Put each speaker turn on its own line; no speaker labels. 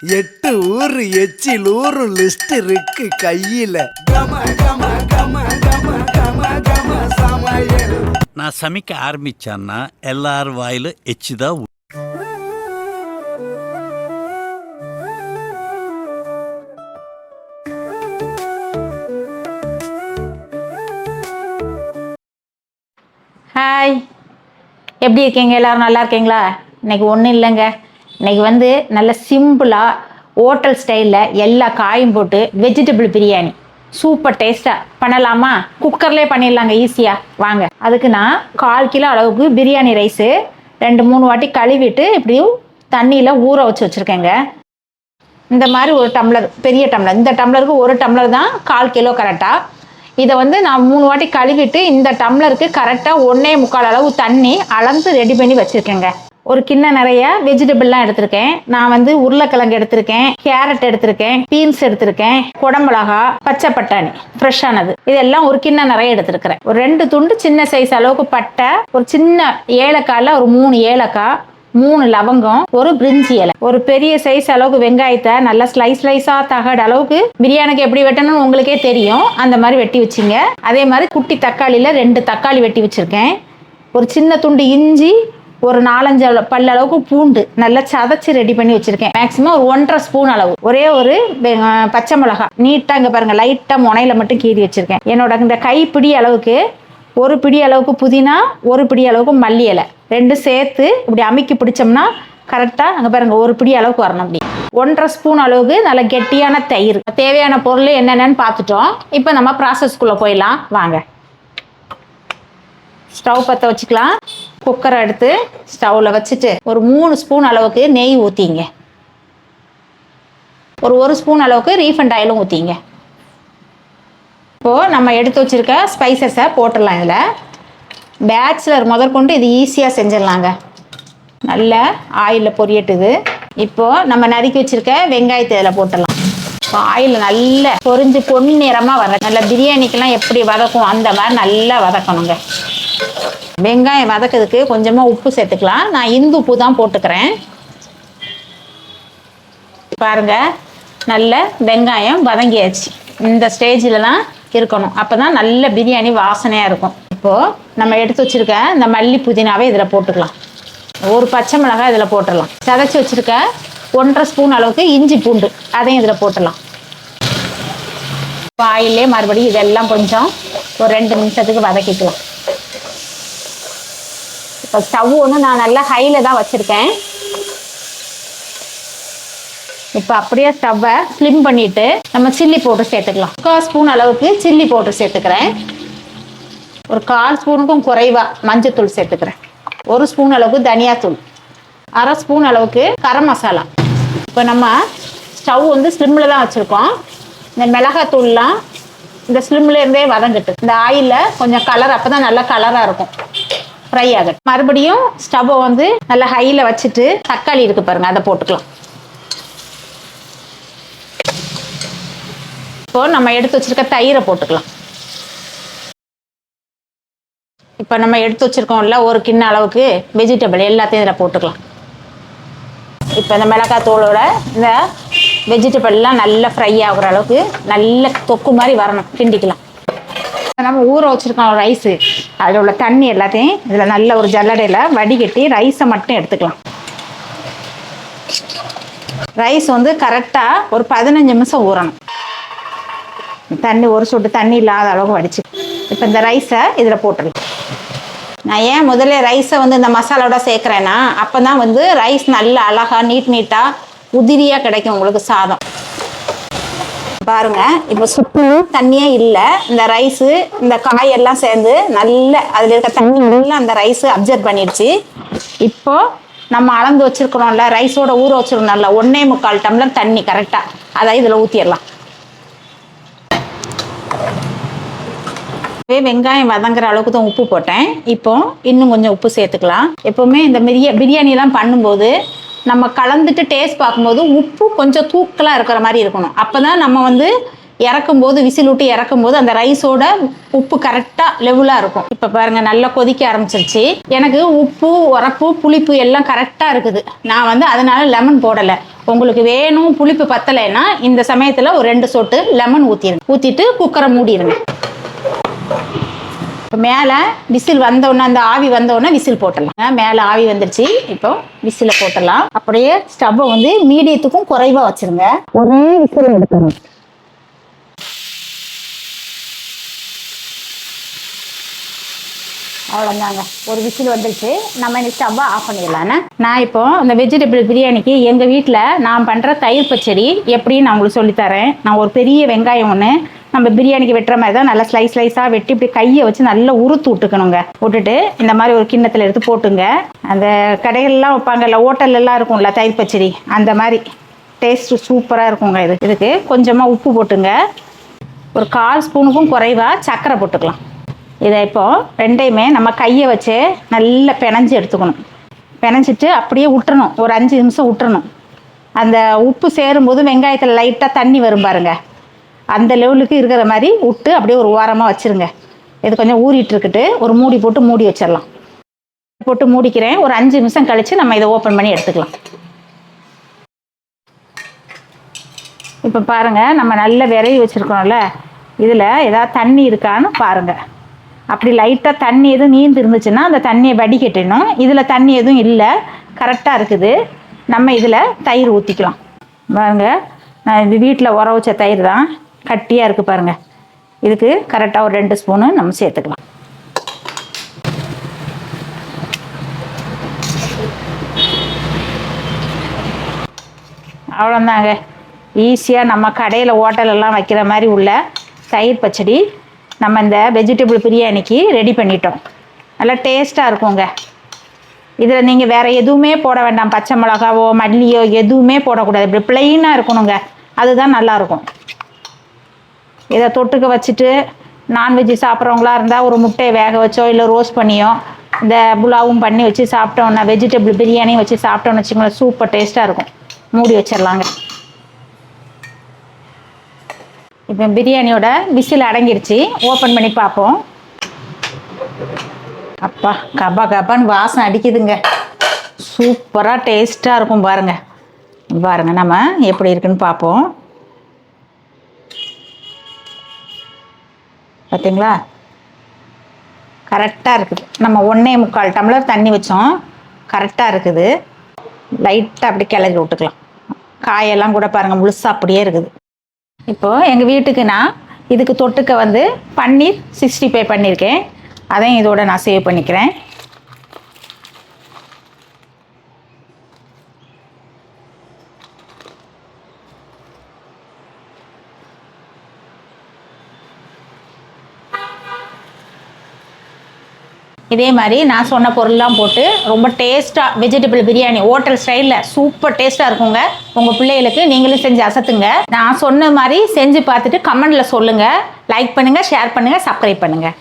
8 ஊரு எச்சில் ஊரு லிஸ்ட் இருக்கு கையில. கம கம கம கம கம கம சமையல்.
நான் சமைக்க ஆரம்பிச்சான்னா எல்லார் வாயிலும் எச்சுதான்.
ஹாய், எப்படி இருக்கீங்க? எல்லோரும் நல்லா இருக்கீங்களா? இன்றைக்கி ஒன்றும் இல்லைங்க. இன்றைக்கி நல்ல சிம்பிளாக ஹோட்டல் ஸ்டைலில் எல்லா காயும் போட்டு வெஜிடபிள் பிரியாணி சூப்பர் டேஸ்ட்டாக பண்ணலாமா? குக்கர்லேயே பண்ணிடலாங்க ஈஸியாக. வாங்க. அதுக்கு நான் 1/4 கிலோ அளவுக்கு பிரியாணி ரைஸு 2-3 வாட்டி கழுவிட்டு இப்படியும் தண்ணியில் ஊற வச்சுருக்கேங்க. இந்த மாதிரி ஒரு டம்ளர், பெரிய டம்ளர், இந்த டம்ளருக்கு ஒரு டம்ளர் தான் 1/4 கிலோ கரெக்டாக. இதை நான் 3 வாட்டி கழுவிட்டு இந்த டம்ளருக்கு கரெக்டாக 1.25 அளவு தண்ணி அளந்து ரெடி பண்ணி வச்சுருக்கேங்க. ஒரு கிண்ணம் நிறைய வெஜிடபிள்லாம் எடுத்திருக்கேன். நான் உருளைக்கிழங்கு எடுத்திருக்கேன், கேரட் எடுத்திருக்கேன், பீன்ஸ் எடுத்திருக்கேன், குடமிளகா, பச்சை பட்டாணி ஃப்ரெஷ்ஷானது, இதெல்லாம் ஒரு கிண்ணம் நிறைய எடுத்திருக்கிறேன். ஒரு 2 துண்டு சின்ன சைஸ் அளவுக்கு பட்டை, ஒரு சின்ன ஏலக்காயில் ஒரு 3 ஏலக்காய், 3 லவங்கம், ஒரு பிரிஞ்சி இலை, ஒரு பெரிய சைஸ் அளவுக்கு வெங்காயத்தை நல்லா ஸ்லைஸாக தகடு அளவுக்கு பிரியாணிக்கு எப்படி வெட்டணும்னு உங்களுக்கே தெரியும், அந்த மாதிரி வெட்டி வச்சிங்க. அதே மாதிரி குட்டி தக்காளியில் 2 தக்காளி வெட்டி வச்சுருக்கேன். ஒரு சின்ன துண்டு இஞ்சி, ஒரு 4-5 பல் அளவுக்கு பூண்டு நல்லா சதைச்சி ரெடி பண்ணி வச்சுருக்கேன். மேக்ஸிமம் ஒரு 1.5 ஸ்பூன் அளவு. ஒரே ஒரு பச்சை மிளகா நீட்டாக இங்கே பாருங்கள், லைட்டாக முனையில் மட்டும் கீறி வச்சுருக்கேன். என்னோட இந்த கைப்பிடி அளவுக்கு ஒரு பிடி அளவுக்கு புதினா, ஒரு பிடி அளவுக்கு மல்லி இலை, 2 சேர்த்து இப்படி அமுக்கி பிடிச்சோம்னா கரெக்டாக அங்கே பாருங்கள் ஒரு பிடி அளவுக்கு வரணும். அப்படி 1.5 ஸ்பூன் அளவுக்கு நல்ல கெட்டியான தயிர். தேவையான பொருள் என்னென்னு பார்த்துட்டோம். இப்போ நம்ம ப்ராசஸ்க்குள்ளே போயிடலாம் வாங்க. ஸ்டவ் பற்ற வச்சுக்கலாம். குக்கரை எடுத்து ஸ்டவ்வில் வச்சுட்டு ஒரு 3 ஸ்பூன் அளவுக்கு நெய் ஊற்றிங்க. ஒரு 1 ஸ்பூன் அளவுக்கு ரீஃபண்ட் ஆயிலும் ஊற்றிங்க. இப்போது நம்ம எடுத்து வச்சுருக்க ஸ்பைசஸை போட்டுடலாம். இதில் பேச்சுலர் முதற்கொண்டு இது ஈஸியாக செஞ்சிடலாங்க. நல்ல ஆயிலில் பொரியட்டுது. இப்போது நம்ம நறுக்கி வச்சுருக்க வெங்காயத்தை இதில் போட்டுடலாம். இப்போ ஆயில் நல்லா பொரிஞ்சு பொன்னிறமாக வர, நல்லா பிரியாணிக்கெல்லாம் எப்படி வதக்கும் அந்த மாதிரி நல்லா வதக்கணுங்க. வெங்காயம் வதக்கிறதுக்கு கொஞ்சமாக உப்பு சேர்த்துக்கலாம். நான் இந்து உப்பு தான் போட்டுக்கிறேன். பாருங்கள், நல்ல வெங்காயம் வதங்கியாச்சு. இந்த ஸ்டேஜில் தான் இருக்கணும், அப்போ தான் நல்ல பிரியாணி வாசனையாக இருக்கும். இப்போது நம்ம எடுத்து வச்சுருக்க இந்த மல்லி புதினாவே இதில் போட்டுக்கலாம். ஒரு பச்சை மிளகாய் இதில் போட்டுடலாம். சதைச்சி வச்சுருக்க 1.5 ஸ்பூன் அளவுக்கு இஞ்சி பூண்டு அதையும் இதில் போட்டுடலாம். இப்போ ஆயிலே மறுபடியும் இதெல்லாம் கொஞ்சம் ஒரு 2 நிமிஷத்துக்கு வதக்கிக்கலாம். இப்போ ஸ்டவ் நான் நல்லா ஹையில் தான் வச்சுருக்கேன். இப்போ அப்படியே ஸ்டவ்வை ஸ்லிம் பண்ணிவிட்டு நம்ம சில்லி பவுடர் சேர்த்துக்கலாம். 1/4 ஸ்பூன் அளவுக்கு சில்லி பவுடர் சேர்த்துக்கிறேன். ஒரு 1/4 ஸ்பூனுக்கும் குறைவாக மஞ்சத்தூள் சேர்த்துக்கிறேன். 1 ஸ்பூன் அளவுக்கு தனியாத்தூள், 1/2 ஸ்பூன் அளவுக்கு கரம் மசாலா. இப்போ நம்ம ஸ்டவ் ஸ்லிம்மில் தான் வச்சுருக்கோம். இந்த மிளகாத்தூள்லாம் இந்த ஸ்லிம்மில் இருந்தே வதங்கிட்டு இந்த ஆயிலில் கொஞ்சம் கலர், அப்போ தான் நல்லா கலராக இருக்கும், ஃப்ரை ஆகட்டும். மறுபடியும் ஸ்டவ்வை நல்லா ஹையில் வச்சுட்டு தக்காளி இருக்குது பாருங்கள், அதை போட்டுக்கலாம். இப்போது நம்ம எடுத்து வச்சுருக்க தயிரை போட்டுக்கலாம். இப்போ நம்ம எடுத்து வச்சுருக்கோம்ல ஒரு கிண்ண அளவுக்கு வெஜிடபிள் எல்லாத்தையும் இதில் போட்டுக்கலாம். இப்போ இந்த மிளகாய் தூளோட இந்த வெஜிடபிள்லாம் நல்லா ஃப்ரை ஆகுற அளவுக்கு நல்ல தொக்கு மாதிரி வரணும், கிண்டிக்கலாம். நம்ம ஊற வச்சுருக்கோம் ரைஸு, அதில் உள்ள தண்ணி எல்லாத்தையும் இதில் நல்ல ஒரு ஜல்லடையில் வடிகட்டி ரைஸை மட்டும் எடுத்துக்கலாம். ரைஸ் கரெக்டாக ஒரு 15 நிமிஷம் ஊறணும். தண்ணி ஒரு சொட்டு தண்ணி இல்லாத அளவுக்கு வடிச்சு இப்போ இந்த ரைஸை இதில் போட்டுடலாம். நான் ஏன் முதல்ல ரைஸை இந்த மசாலாவோட சேர்க்குறேன்னா அப்போ தான் ரைஸ் நல்லா அழகாக நீட்டாக உதிரியாக கிடைக்கும் உங்களுக்கு சாதம். பாருங்கள், இப்போ சுத்தம் தண்ணியே இல்லை. இந்த ரைஸு இந்த காயெல்லாம் சேர்ந்து நல்ல அதில் இருக்க தண்ணி நல்லா அந்த ரைஸு அப்சர்வ் பண்ணிடுச்சு. இப்போது நம்ம அளந்து வச்சுருக்கிறோம்ல ரைஸோட ஊற வச்சுருக்கோம்ல 1.25 டம்ளர் தண்ணி கரெக்டாக அதை இதில் ஊற்றிடலாம். வெங்காயம் வதங்குற அளவுக்கு தான் உப்பு போட்டேன். இப்போ இன்னும் கொஞ்சம் உப்பு சேர்த்துக்கலாம். எப்போவுமே இந்த பிரியாணிலாம் பண்ணும்போது நம்ம கலந்துட்டு டேஸ்ட் பார்க்கும்போது உப்பு கொஞ்சம் தூக்கலாக இருக்கிற மாதிரி இருக்கணும். அப்போ தான் நம்ம இறக்கும்போது விசில் விட்டு இறக்கும்போது அந்த ரைஸோட உப்பு கரெக்டாக லெவலாக இருக்கும். இப்போ பாருங்கள் நல்லா கொதிக்க ஆரம்பிச்சிருச்சு. எனக்கு உப்பு உரப்பு புளிப்பு எல்லாம் கரெக்டாக இருக்குது. நான் வந்து அதனால லெமன் போடலை. உங்களுக்கு வேணும் புளிப்பு பத்தலைன்னா இந்த சமயத்தில் ஒரு 2 சொட்டு லெமன் ஊற்றிட்டு குக்கரை மூடிடுங்க. இப்போ மேலே விசில் வந்தோடனே அந்த ஆவி வந்தோடனே விசில் போட்டுடலாம். மேலே ஆவி வந்துருச்சு. இப்போ விசிலை போட்டுடலாம். அப்படியே ஸ்டவ்வை வந்து மீடியத்துக்கும் குறைவாக வச்சுருங்க. ஒரே விசில் எடுக்கணும். அவ்வளோதாங்க, ஒரு விசில் வந்துருச்சு. நம்ம இந்த ஸ்டவ்வை ஆஃப் பண்ணிடலான்னு. நான் இப்போ இந்த வெஜிடபிள் பிரியாணிக்கு எங்கள் வீட்டில் நான் பண்ணுற தயிர் பச்சடி எப்படின்னு நான் உங்களுக்கு சொல்லித்தரேன். நான் ஒரு பெரிய வெங்காயம் ஒன்று நம்ம பிரியாணிக்கு வெட்டுற மாதிரி தான் நல்லா ஸ்லைஸாக வெட்டி இப்படி கையை வச்சு நல்லா உறுத்து விட்டுக்கணுங்க. விட்டுட்டு இந்த மாதிரி ஒரு கிண்ணத்தில் எடுத்து போட்டுங்க. அந்த கடைகள்லாம் வைப்பாங்கல்ல, ஹோட்டல்லாம் இருக்கும்ல தயிர் பச்சடி, அந்த மாதிரி டேஸ்ட்டு சூப்பராக இருக்குங்க. இதுக்கு கொஞ்சமாக உப்பு போட்டுங்க. ஒரு 1/4 ஸ்பூனுக்கும் குறைவாக சர்க்கரை போட்டுக்கலாம். இதை இப்போது ரெண்டையுமே நம்ம கையை வச்சு நல்லா பிணைஞ்சி எடுத்துக்கணும். பிணைஞ்சிட்டு அப்படியே விட்டுறணும். ஒரு 5 நிமிஷம் விட்டுறணும். அந்த உப்பு சேரும்போது வெங்காயத்தில் லைட்டாக தண்ணி வரும் பாருங்க, அந்த லெவலுக்கு இருக்கிற மாதிரி விட்டு அப்படியே ஒரு ஓரமாக வச்சுருங்க. இது கொஞ்சம் ஊறிட்டு இருக்கட்டு ஒரு மூடி போட்டு மூடி வச்சிடலாம். போட்டு மூடிக்கிறேன். ஒரு 5 நிமிஷம் கழித்து நம்ம இதை ஓப்பன் பண்ணி எடுத்துக்கலாம். இப்போ பாருங்கள், நம்ம நல்ல விரைவி வச்சுருக்கோம்ல, இதில் ஏதாவது தண்ணி இருக்கான்னு பாருங்கள். அப்படி லைட்டாக தண்ணி எதுவும் நீந்து இருந்துச்சுன்னா அந்த தண்ணியை வடிகட்டணும். இதில் தண்ணி எதுவும் இல்லை, கரெக்டாக இருக்குது. நம்ம இதில் தயிர் ஊற்றிக்கலாம். பாருங்கள், நான் இது வீட்டில் உர வச்ச தயிர் தான், கட்டியாக இருக்குது பாருங்கள். இதுக்கு கரெக்டாக ஒரு 2 ஸ்பூனு நம்ம சேர்த்துக்கலாம். அவ்வளோதாங்க, ஈஸியாக நம்ம கடையில் ஹோட்டலெல்லாம் வைக்கிற மாதிரி உள்ள தயிர் பச்சடி நம்ம இந்த வெஜிடபிள் பிரியாணிக்கு ரெடி பண்ணிட்டோம். நல்லா டேஸ்ட்டாக இருக்குங்க. இதில் நீங்கள் வேறு எதுவுமே போட வேண்டாம். பச்சை மிளகாவோ மல்லியோ எதுவுமே போடக்கூடாது. இப்படி ப்ளெயினாக இருக்கணுங்க, அதுதான் நல்லாயிருக்கும். இதை தொட்டுக்க வச்சுட்டு நான்வெஜ்ஜு சாப்பிட்றவங்களா இருந்தால் ஒரு முட்டையை வேக வச்சோ இல்லை ரோஸ்ட் பண்ணியோ இந்த புலாவும் பண்ணி வச்சு சாப்பிட்டோன்னா, வெஜிடபிள் பிரியாணியும் வச்சு சாப்பிட்டோன்னு வச்சுக்கோங்களேன், சூப்பர் டேஸ்ட்டாக இருக்கும். மூடி வச்சிடலாங்க. இப்போ பிரியாணியோட விசில் அடங்கிடுச்சு. ஓப்பன் பண்ணி பார்ப்போம். அப்பா, கபா கபான்னு வாசனை அடிக்குதுங்க. சூப்பராக டேஸ்ட்டாக இருக்கும் பாருங்கள். பாருங்கள், நம்ம எப்படி இருக்குன்னு பார்ப்போம். பார்த்தீங்களா, கரெக்டாக இருக்குது. நம்ம 1.25 டம்ளர் தண்ணி வச்சோம், கரெக்டாக இருக்குது. லைட்டாக அப்படி கிளறி விட்டுக்கலாம். காயெல்லாம் கூட பாருங்கள் முழுசாக அப்படியே இருக்குது. இப்போது எங்கள் வீட்டுக்கு நான் இதுக்கு தொட்டுக்க வந்து பன்னீர் 65 பண்ணியிருக்கேன். அதையும் இதோட நான் சேவ் பண்ணிக்கிறேன். இதே மாதிரி நான் சொன்ன பொருள்லாம் போட்டு ரொம்ப டேஸ்ட்டாக வெஜிடபிள் பிரியாணி ஹோட்டல் ஸ்டைலில் சூப்பர் டேஸ்ட்டாக இருக்குங்க. உங்கள் பிள்ளைகளுக்கு நீங்களும் செஞ்சு அசத்துங்க. நான் சொன்ன மாதிரி செஞ்சு பார்த்துட்டு கமெண்டில் சொல்லுங்கள். லைக் பண்ணுங்கள், ஷேர் பண்ணுங்கள், சப்ஸ்கிரைப் பண்ணுங்கள்.